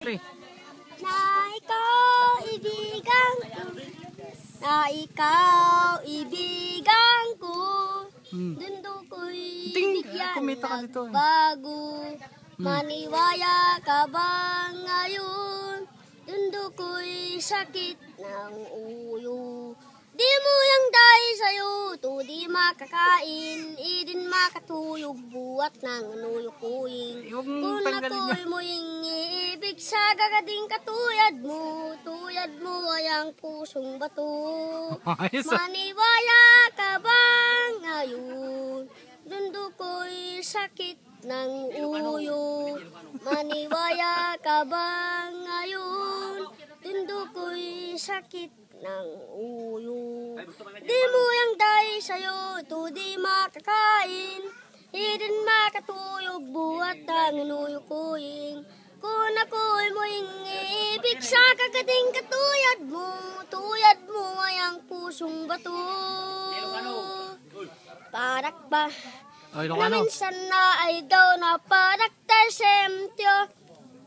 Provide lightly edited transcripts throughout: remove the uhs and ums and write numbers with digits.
Pre. Na ikaw ibigan ko, na ikaw ibigan ko, dundo ko'y bigyan ng bago. Maniwaya ka ba ngayon, dundo ko'y sakit ng uyo. Di mo yang dahil sa'yo, to di makakain, idin makatuyog buwat ng nuyukuing. Kung ako'y mo yung iibig sa gagading katuyad mo ay ang pusong bato. Maniwaya ka ba ngayon, dundo ko'y sakit ng uyo. Maniwaya ka ba ngayon, dundo ko'y sakit ng uyo. Di mo yang dahil sa'yo, to di makakain, idin makatuyog buwat ang nuyukuing. Kung ako'y mo yung ibig sa kagating katuyad mo ay ang pusong bato. Parak ba na minsan na ay daw na parak tayo sentyo,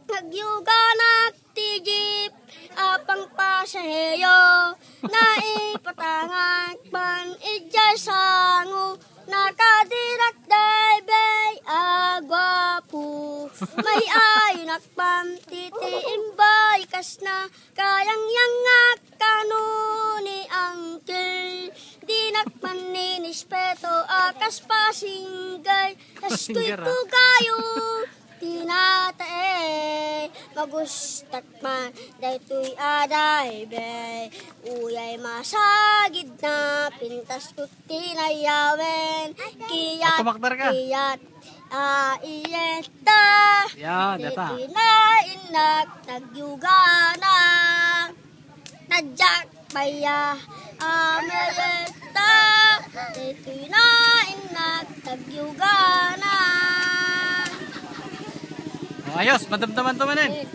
nagyuga na tijip apang pasaheyo, na ipatangak pan ijay sango, nakadirak daybay agwapo. May ayunak pam titiimbay kas na kayang yangak kanuni angkel. Dinakman ninispeto akas pasinggay, tas ko'y tugayo tinatae. Magustak man daytoy aday bay, uyay masagid na pintas ko tinayawen. Kiyat aiyeta, daytoy na inak nagyugana, nadyak baya ameleta, daytoy na inak nagyugana. Ayos, madamdaman to manin.